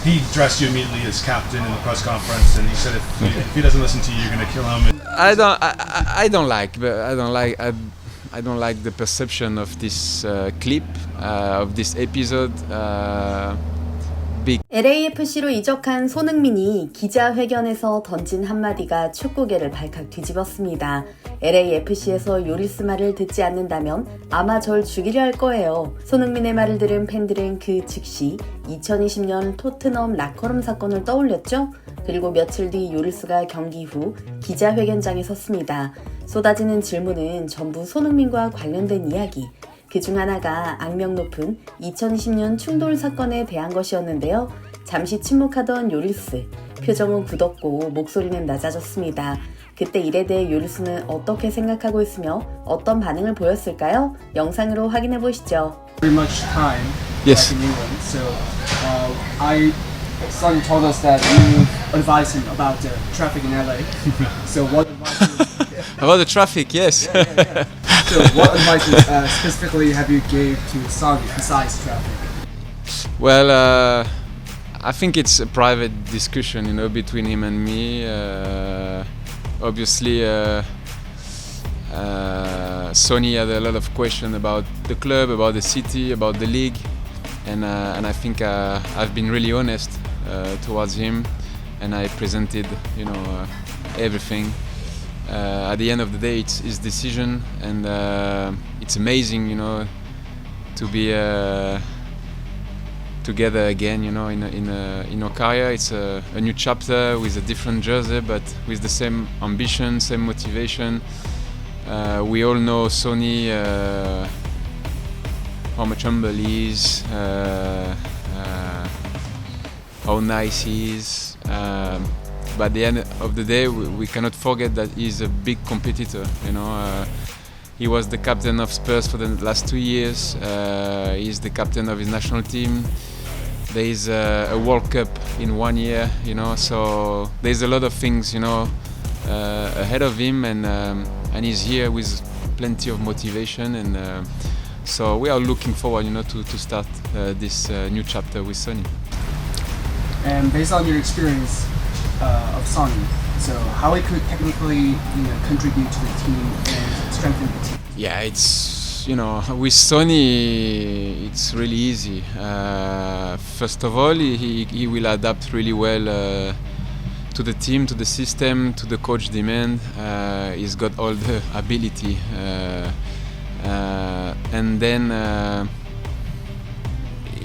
he dressed you immediately as captain in the press conference, and he said if he doesn't listen to you, you're going to kill him. I don't like the perception of this clip of this episode. LAFC로 이적한 손흥민이 기자회견에서 던진 한마디가 축구계를 발칵 뒤집었습니다. LAFC에서 요리스 말을 듣지 않는다면 아마 절 죽이려 할 거예요. 손흥민의 말을 들은 팬들은 그 즉시 2020년 토트넘 라커룸 사건을 떠올렸죠. 그리고 며칠 뒤 요리스가 경기 후 기자회견장에 섰습니다. 쏟아지는 질문은 전부 손흥민과 관련된 이야기. 그중 하나가 악명 높은 2020년 충돌 사건에 대한 것이었는데요. 잠시 침묵하던 요리스, 표정은 굳었고 목소리는 낮아졌습니다. 그때 일에 대해 요리스는 어떻게 생각하고 있으며 어떤 반응을 보였을까요? 영상으로 확인해 보시죠. Very much time Yes. in England, so Sonny told us that you advised him about the traffic in LA. So what advice? About the traffic, yes. So what advice specifically have you gave to Sonny besides traffic? Well, I think it's a private discussion, between him and me. Obviously, Sonny had a lot of questions about the club, about the city, about the league, and I think I've been really honest towards him, and I presented, everything. At the end of the day, it's his decision, and it's amazing, to be together again, in our career. It's a new chapter with a different jersey, but with the same ambition, same motivation. We all know Sonny, how much humble he is, how nice he is. But at the end of the day, we cannot forget that he's a big competitor. He was the captain of Spurs for the last 2 years. He's the captain of his national team. There is a World Cup in 1 year, so there's a lot of things, ahead of him, and he's here with plenty of motivation, and so we are looking forward, to start this new chapter with Sonny. And based on your experience of Sonny, so how it could technically contribute to the team and strengthen the team? Yeah, it's with Sonny it's really easy. First of all, he will adapt really well to the team, to the system, to the coach demand. He's got all the ability, and then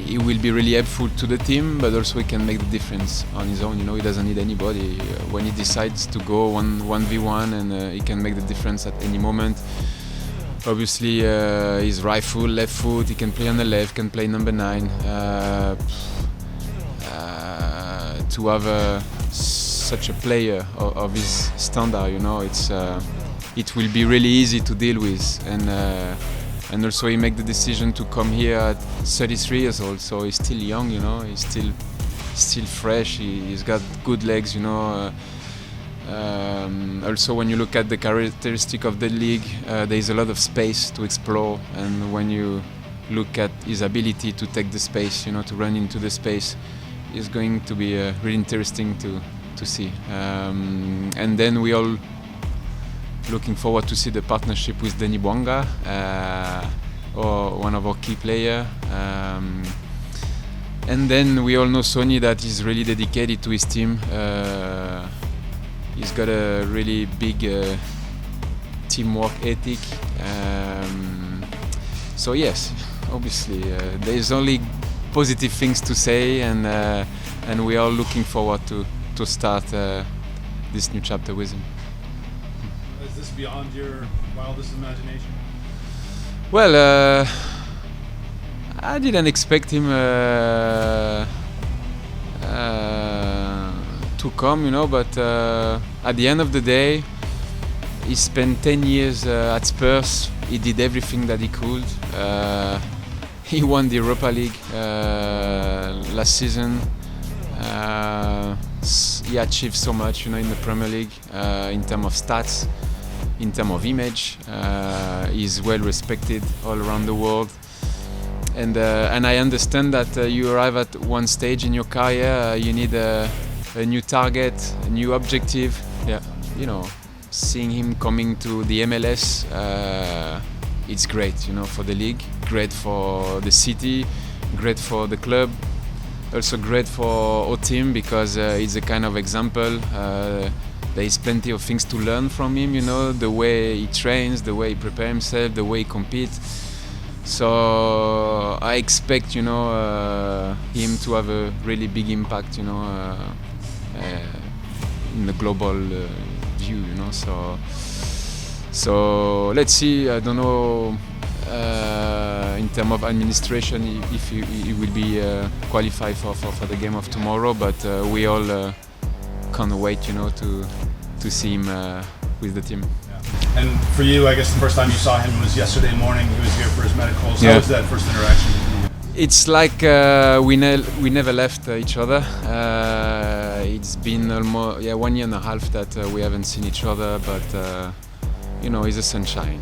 he will be really helpful to the team, but also he can make the difference on his own. He doesn't need anybody. When he decides to go 1v1, and he can make the difference at any moment. Obviously, he's right foot, left foot. He can play on the left, can play number 9. To have such a player of his standard, it will be really easy to deal with, and also he made the decision to come here at 33 years old, so he's still young, he's still fresh, he's got good legs, also when you look at the characteristic of the league, there is a lot of space to explore, and when you look at his ability to take the space, to run into the space, it's going to be really interesting to see. And then we all looking forward to see the partnership with Denis Bouanga, or one of our key players. And then we all know Sonny, that he's really dedicated to his team. He's got a really big teamwork ethic. So yes, obviously there's only positive things to say, and we are looking forward to start this new chapter with him. Is this beyond your wildest imagination? Well, I didn't expect him to come, but at the end of the day, he spent 10 years at Spurs. He did everything that he could. He won the Europa League last season. He achieved so much, in the Premier League, in terms of stats, in terms of image. He's well respected all around the world. and I understand that you arrive at one stage in your career, you need a new target, a new objective. Yeah, you know, seeing him coming to the MLS, it's great, you know, for the league, great for the city, great for the club, also great for our team because it's a kind of example. There is plenty of things to learn from him, you know, the way he trains, the way he prepares himself, the way he competes. So I expect, you know, him to have a really big impact, you know, in the global view, you know. So let's see. I don't know in terms of administration if he will be qualified for the game of tomorrow, but we all can't wait, you know, to see him with the team. Yeah. And for you, I guess the first time you saw him was yesterday morning. He was here for his medicals. Yeah. How was that first interaction with you? It's like we never left each other. It's been almost 1 year and a half that we haven't seen each other, but you know, he's a sunshine.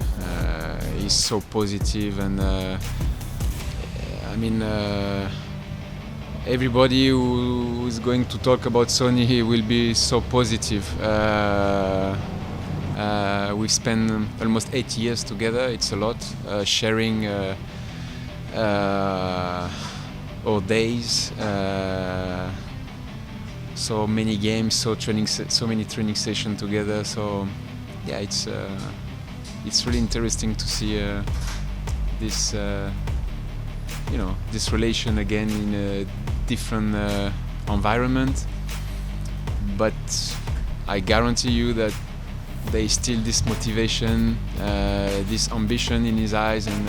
He's so positive, and I mean, everybody who is going to talk about Sonny will be so positive. We've spent almost 8 years together. It's a lot, sharing our days, so many games, so many training sessions together. So yeah, it's really interesting to see this you know, this relation again in a different environment. But I guarantee you that there is still this motivation, this ambition in his eyes, and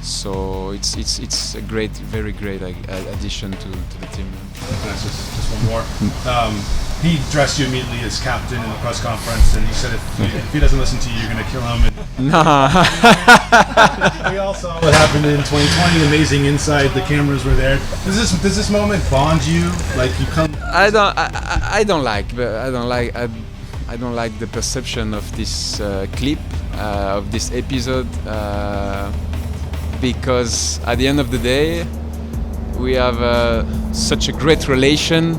so it's a great, very great addition to the team. Just one more. He addressed you immediately as captain in the press conference, and he said if he doesn't listen to you, you're going to kill him. No. We all saw what happened in 2020. Amazing insight. The cameras were there. Does this moment bond you? Like you come? I don't like the perception of this clip, of this episode, because at the end of the day, we have such a great relation,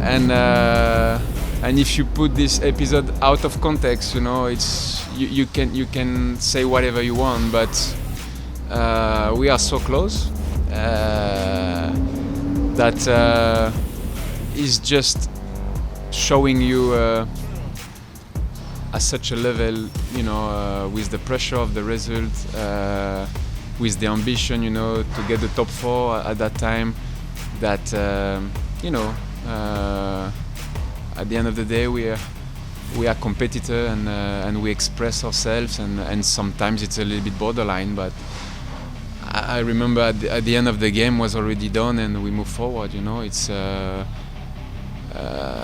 and if you put this episode out of context, you know, it's you can say whatever you want, but we are so close that is just showing you at such a level, you know, with the pressure of the result, with the ambition, you know, to get the top 4 at that time, that you know, at the end of the day we are competitor, and we express ourselves, and sometimes it's a little bit borderline, but I remember at the end of the game was already done, and we move forward, you know. It's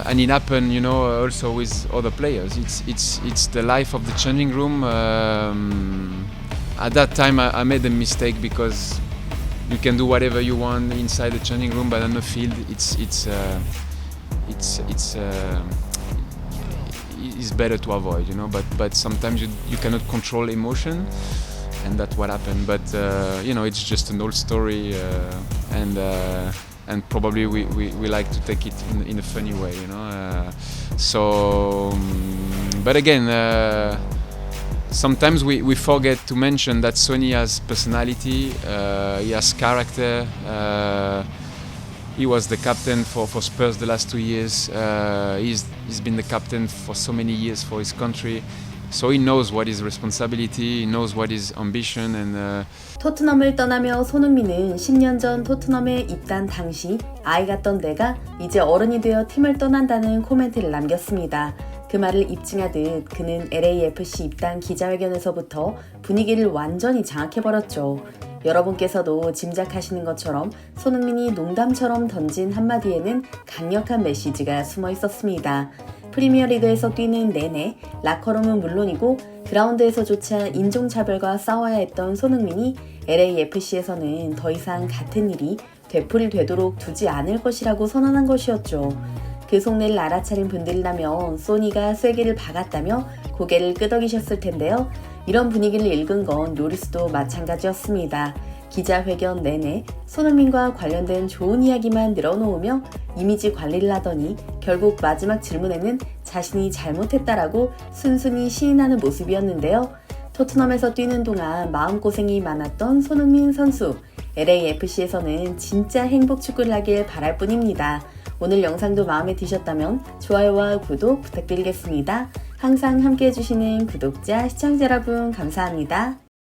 and it happened, you know, also with other players. It's the life of the changing room. At that time I made a mistake, because you can do whatever you want inside the changing room, but on the field it's better to avoid, you know. But sometimes you cannot control emotion, and that's what happened. But you know, it's just an old story, and probably we like to take it in a funny way, you know. But again, sometimes we forget to mention that Sonny has personality, he has character. He was the captain for Spurs the last 2 years. He's been the captain for so many years for his country. So he knows what is responsibility, he knows what is ambition, and 토트넘을 떠나며 손흥민은 10년 전 토트넘에 입단 당시 아이 같던 내가 이제 어른이 되어 팀을 떠난다는 코멘트를 남겼습니다. 그 말을 입증하듯 그는 LAFC 입단 기자회견에서부터 분위기를 완전히 장악해버렸죠. 여러분께서도 짐작하시는 것처럼 손흥민이 농담처럼 던진 한마디에는 강력한 메시지가 숨어 있었습니다. 프리미어리그에서 뛰는 내내 라커룸은 물론이고 그라운드에서조차 인종차별과 싸워야 했던 손흥민이 LAFC에서는 더 이상 같은 일이 되풀이되도록 두지 않을 것이라고 선언한 것이었죠. 그 속내를 알아차린 분들이라면 소니가 쐐기를 박았다며 고개를 끄덕이셨을 텐데요. 이런 분위기를 읽은 건 요리스도 마찬가지였습니다. 기자회견 내내 손흥민과 관련된 좋은 이야기만 늘어놓으며 이미지 관리를 하더니 결국 마지막 질문에는 자신이 잘못했다라고 순순히 시인하는 모습이었는데요. 토트넘에서 뛰는 동안 마음고생이 많았던 손흥민 선수. LAFC에서는 진짜 행복 축구를 하길 바랄 뿐입니다. 오늘 영상도 마음에 드셨다면 좋아요와 구독 부탁드리겠습니다. 항상 함께 해주시는 구독자, 시청자 여러분 감사합니다.